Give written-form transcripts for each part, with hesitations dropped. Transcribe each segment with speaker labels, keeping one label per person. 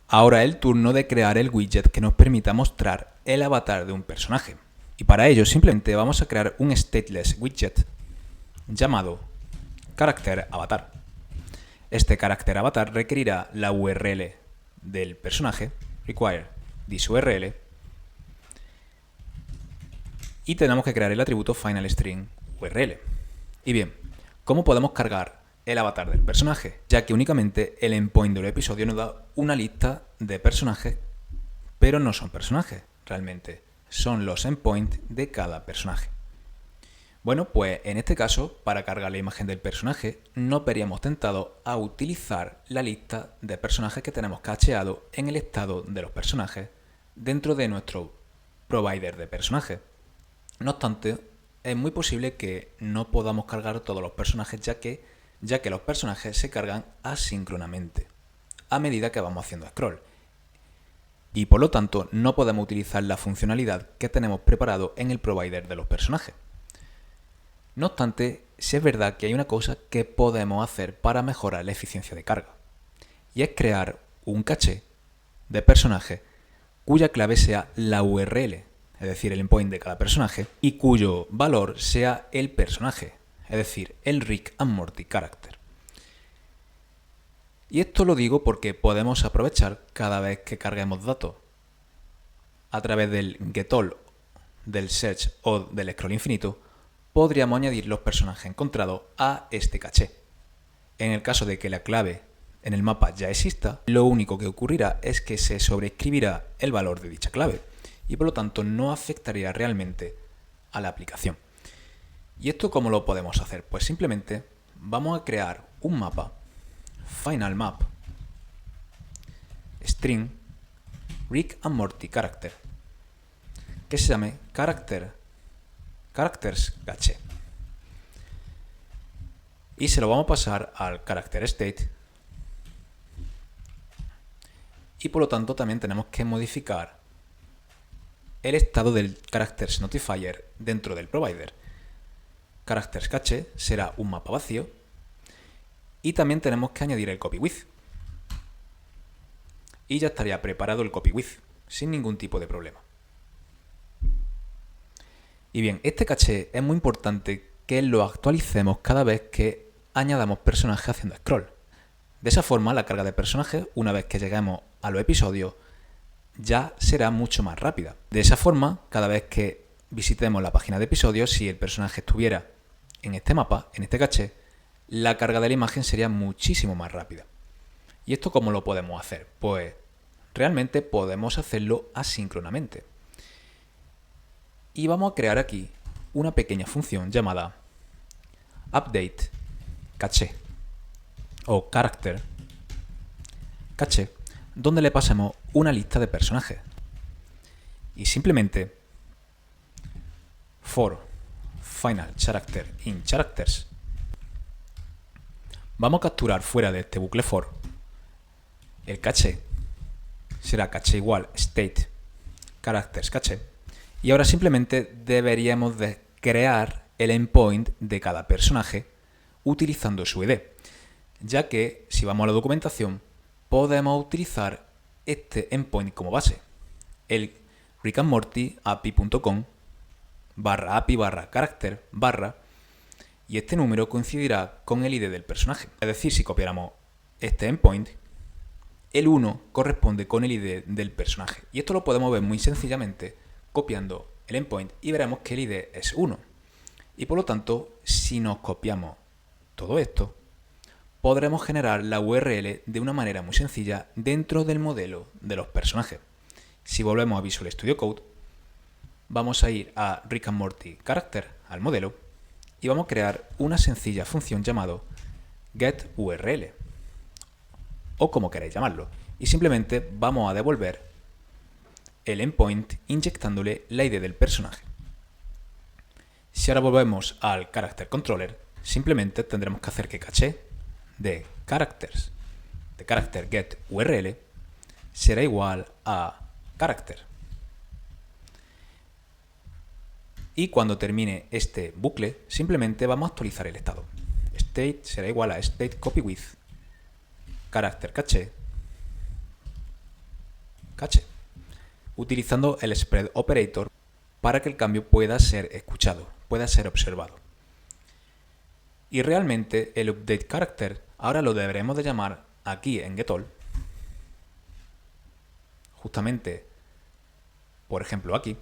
Speaker 1: Ahora es el turno de crear el widget que nos permita mostrar el avatar de un personaje. Y para ello simplemente vamos a crear un stateless widget llamado character avatar. Este character avatar requerirá la URL del personaje, require this URL, y tenemos que crear el atributo finalString URL. Y bien, ¿cómo podemos cargar el avatar del personaje? Ya que únicamente el endpoint del episodio nos da una lista de personajes, pero no son personajes realmente, son los endpoints de cada personaje. Bueno, pues en este caso, para cargar la imagen del personaje, nos veríamos tentados a utilizar la lista de personajes que tenemos cacheado en el estado de los personajes dentro de nuestro provider de personajes. No obstante, es muy posible que no podamos cargar todos los personajes ya que los personajes se cargan asíncronamente a medida que vamos haciendo scroll. Y por lo tanto no podemos utilizar la funcionalidad que tenemos preparado en el provider de los personajes. No obstante, sí es verdad que hay una cosa que podemos hacer para mejorar la eficiencia de carga. Y es crear un caché de personaje cuya clave sea la URL, es decir, el endpoint de cada personaje, y cuyo valor sea el personaje, es decir, el Rick and Morty character. Y esto lo digo porque podemos aprovechar cada vez que carguemos datos a través del getAll, del search o del scroll infinito, podríamos añadir los personajes encontrados a este caché. En el caso de que la clave en el mapa ya exista, lo único que ocurrirá es que se sobreescribirá el valor de dicha clave y por lo tanto no afectaría realmente a la aplicación. ¿Y esto cómo lo podemos hacer? Pues simplemente vamos a crear un mapa final map string Rick and Morty character que se llame characters caché, y se lo vamos a pasar al character state, y por lo tanto también tenemos que modificar el estado del characters notifier dentro del provider. Characters caché será un mapa vacío y también tenemos que añadir el copy with, y ya estaría preparado el copy with sin ningún tipo de problema. Y bien, este caché es muy importante que lo actualicemos cada vez que añadamos personajes haciendo scroll. De esa forma, la carga de personajes, una vez que lleguemos a los episodios, ya será mucho más rápida. De esa forma, cada vez que visitemos la página de episodios, si el personaje estuviera en este mapa, en este caché, la carga de la imagen sería muchísimo más rápida. ¿Y esto cómo lo podemos hacer? Pues realmente podemos hacerlo asíncronamente. Y vamos a crear aquí una pequeña función llamada update caché o character caché, donde le pasemos una lista de personajes. Y simplemente for final character in characters vamos a capturar fuera de este bucle for el caché. Será caché igual state characters caché. Y ahora simplemente deberíamos de crear el endpoint de cada personaje utilizando su ID, ya que si vamos a la documentación podemos utilizar este endpoint como base, el rickandmorty.api.com /api/character/ y este número coincidirá con el ID del personaje. Es decir, si copiáramos este endpoint, el 1 corresponde con el ID del personaje. Y esto lo podemos ver muy sencillamente copiando el endpoint y veremos que el ID es 1. Y por lo tanto, si nos copiamos todo esto, podremos generar la URL de una manera muy sencilla dentro del modelo de los personajes. Si volvemos a Visual Studio Code, vamos a ir a Rick and Morty Character, al modelo, y vamos a crear una sencilla función llamada getURL, o como queráis llamarlo, y simplemente vamos a devolver el endpoint inyectándole la ID del personaje. Si ahora volvemos al Character Controller, simplemente tendremos que hacer que caché de characters de character get URL será igual a character. Y cuando termine este bucle, simplemente vamos a actualizar el estado. State será igual a state copy with character caché caché, utilizando el spread operator para que el cambio pueda ser escuchado, pueda ser observado. Y realmente el update character ahora lo deberemos de llamar aquí en getAll, justamente, por ejemplo aquí.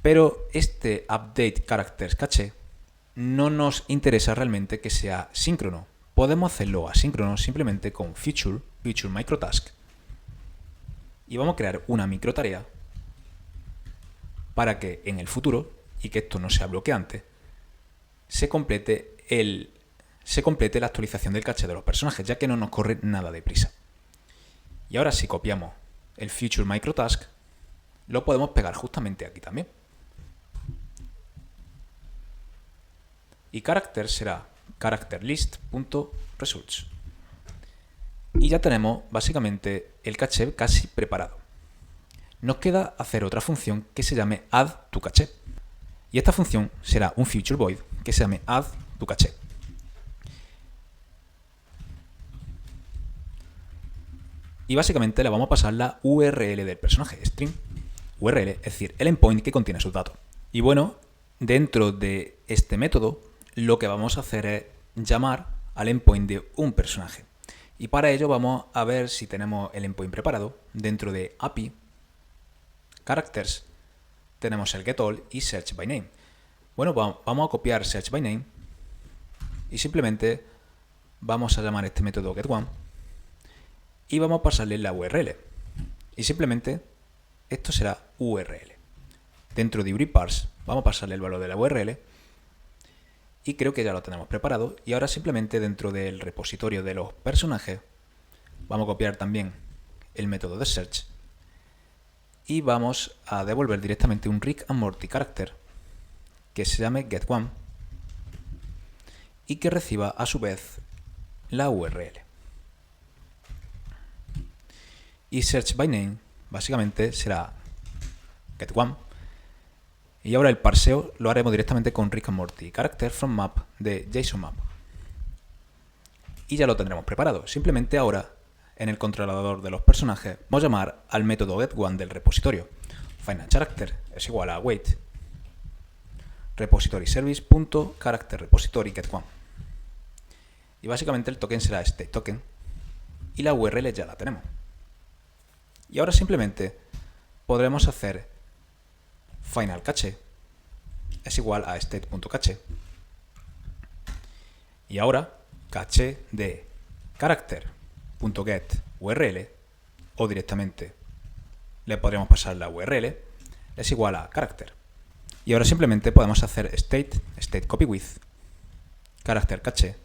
Speaker 1: Pero este update characters caché no nos interesa realmente que sea síncrono. Podemos hacerlo asíncrono simplemente con feature microtask. Y vamos a crear una microtarea para que en el futuro, y que esto no sea bloqueante, se complete la actualización del caché de los personajes, ya que no nos corre nada de prisa. Y ahora si copiamos el feature microtask, lo podemos pegar justamente aquí también. Y character será characterList.results. Y ya tenemos básicamente el caché casi preparado. Nos queda hacer otra función que se llame addToCache. Y esta función será un feature void que se llame addToCache. Y básicamente le vamos a pasar la URL del personaje, string URL, es decir, el endpoint que contiene sus datos. Y bueno, dentro de este método, lo que vamos a hacer es llamar al endpoint de un personaje. Y para ello vamos a ver si tenemos el endpoint preparado. Dentro de API, characters, tenemos el getAll y search by name. Bueno, vamos a copiar search by name y simplemente vamos a llamar este método getOne y vamos a pasarle la URL. Y simplemente esto será URL. Dentro de URIParse vamos a pasarle el valor de la URL. Y creo que ya lo tenemos preparado. Y ahora simplemente dentro del repositorio de los personajes vamos a copiar también el método de search. Y vamos a devolver directamente un Rick and Morty character que se llame getOne y que reciba a su vez la URL. Y search by name básicamente será getOne. Y ahora el parseo lo haremos directamente con Rick and Morty, character from map de JSON-map. Y ya lo tendremos preparado. Simplemente ahora, en el controlador de los personajes, vamos a llamar al método getOne del repositorio. FinalCharacter es igual a wait repository service.character repository getOne. Y básicamente el token será este token y la URL ya la tenemos. Y ahora simplemente podremos hacer FinalCache es igual a state.cache. Y ahora caché de character.getURL o directamente le podríamos pasar la URL es igual a character. Y ahora simplemente podemos hacer state copy with character cache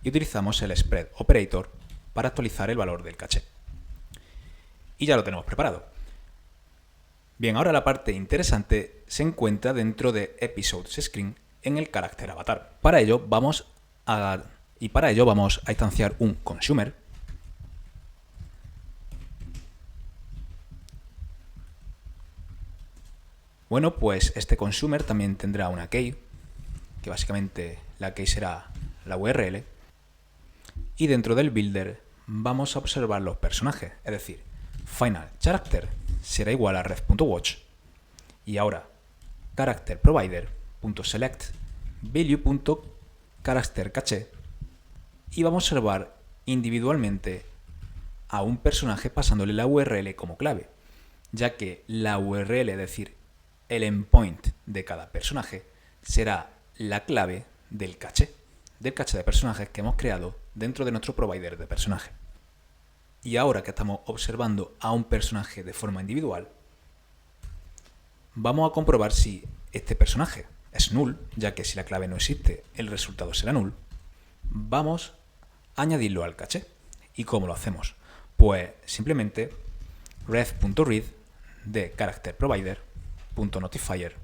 Speaker 1: y utilizamos el spread operator para actualizar el valor del caché. Y ya lo tenemos preparado. Bien, ahora la parte interesante se encuentra dentro de episodes screen en el carácter avatar. Para ello vamos a instanciar un consumer Bueno, pues este consumer también tendrá una key, que básicamente la key será la URL, y dentro del builder vamos a observar los personajes, es decir, final character será igual a ref.watch y ahora character provider.select value.characterCache y vamos a observar individualmente a un personaje pasándole la URL como clave, ya que la URL, es decir, el endpoint de cada personaje, será la clave del caché de personajes que hemos creado dentro de nuestro provider de personaje. Y ahora que estamos observando a un personaje de forma individual, vamos a comprobar si este personaje es null, ya que si la clave no existe, el resultado será null. Vamos a añadirlo al caché. ¿Y cómo lo hacemos? Pues simplemente ref.read de characterProvider.notifier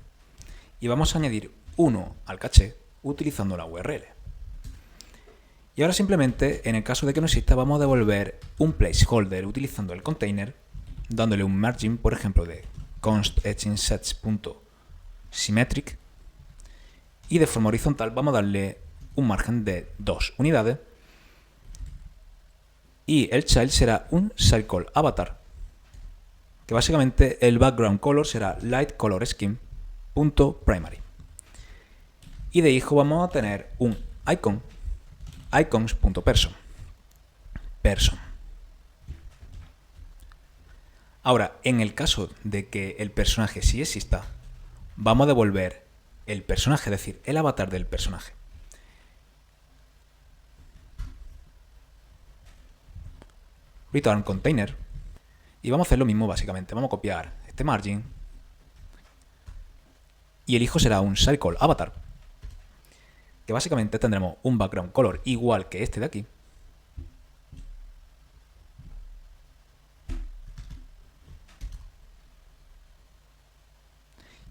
Speaker 1: y vamos a añadir 1 al caché utilizando la URL. Y ahora simplemente, en el caso de que no exista, vamos a devolver un placeholder utilizando el container, dándole un margin, por ejemplo, de const.etchInsets.symmetric y de forma horizontal vamos a darle un margen de 2 unidades Y el child será un circle avatar, que básicamente el background color será light color scheme.primary. Y de hijo vamos a tener un icon, icons.person. Ahora, en el caso de que el personaje sí exista, vamos a devolver el personaje, es decir, el avatar del personaje. Return container. Y vamos a hacer lo mismo básicamente. Vamos a copiar este margin. Y el hijo será un circle avatar, que básicamente tendremos un background color igual que este de aquí.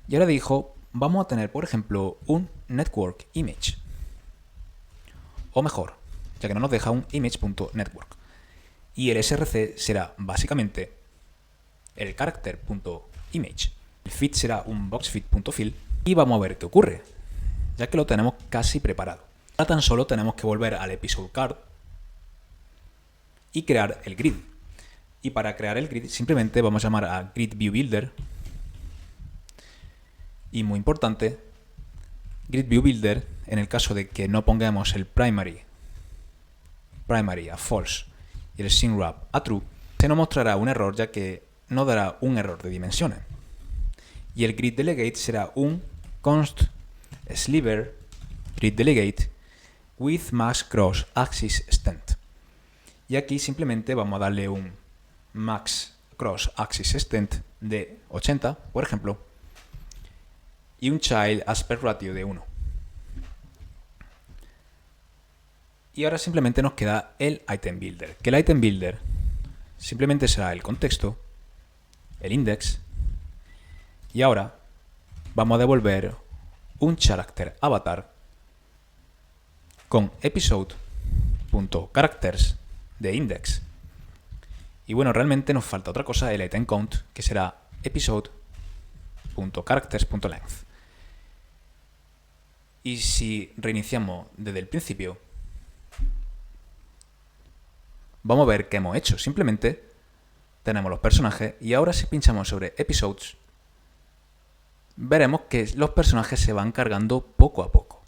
Speaker 1: Y ahora de hijo vamos a tener, por ejemplo, un network image. O mejor, ya que no nos deja un image.network. Y el src será básicamente el character.image. El fit será un boxfit.fill. Y vamos a ver qué ocurre, ya que lo tenemos casi preparado. Ahora tan solo tenemos que volver al episode card y crear el grid. Y para crear el grid simplemente vamos a llamar a grid view builder. Y muy importante, grid view builder, en el caso de que no pongamos el primary a false y el scene wrap a true, se nos mostrará un error, ya que nos dará un error de dimensiones. Y el grid delegate será un const sliver grid delegate with max cross axis extent. Y aquí simplemente vamos a darle un max cross axis extent de 80, por ejemplo, y un child aspect ratio de 1. Y ahora simplemente nos queda el item builder, que el item builder simplemente será el contexto, el index, y ahora vamos a devolver un character avatar con episode.characters de index. Y bueno, realmente nos falta otra cosa, el item count, que será episode.characters.length. Y si reiniciamos desde el principio, vamos a ver qué hemos hecho. Simplemente tenemos los personajes y ahora si pinchamos sobre episodes, veremos que los personajes se van cargando poco a poco.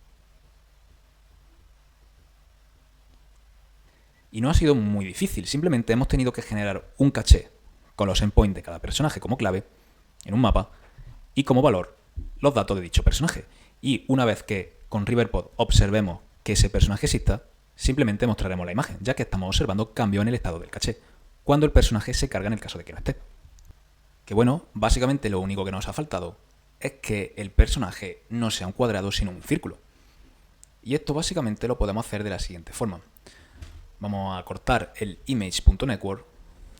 Speaker 1: Y no ha sido muy difícil, simplemente hemos tenido que generar un caché con los endpoints de cada personaje como clave en un mapa y como valor los datos de dicho personaje. Y una vez que con Riverpod observemos que ese personaje exista, simplemente mostraremos la imagen, ya que estamos observando cambio en el estado del caché cuando el personaje se carga en el caso de que no esté. Que bueno, básicamente lo único que nos ha faltado es que el personaje no sea un cuadrado sino un círculo. Y esto básicamente lo podemos hacer de la siguiente forma. Vamos a cortar el image.network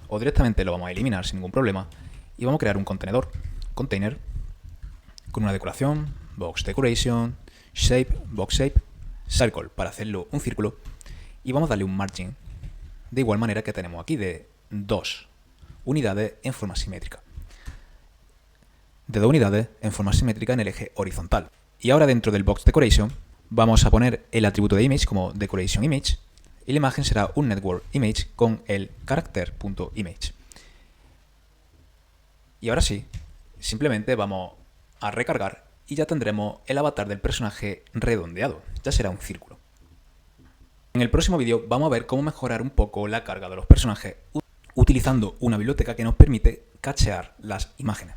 Speaker 1: o directamente lo vamos a eliminar sin ningún problema y vamos a crear un container con una decoración, box decoration, shape, box shape, circle para hacerlo un círculo y vamos a darle un margin de igual manera que tenemos aquí de 2 unidades en forma simétrica. De 2 unidades en forma simétrica en el eje horizontal. Y ahora dentro del box decoration vamos a poner el atributo de image como decoration image y la imagen será un network image con el character.image. Y ahora sí, simplemente vamos a recargar y ya tendremos el avatar del personaje redondeado, ya será un círculo. En el próximo vídeo vamos a ver cómo mejorar un poco la carga de los personajes utilizando una biblioteca que nos permite cachear las imágenes.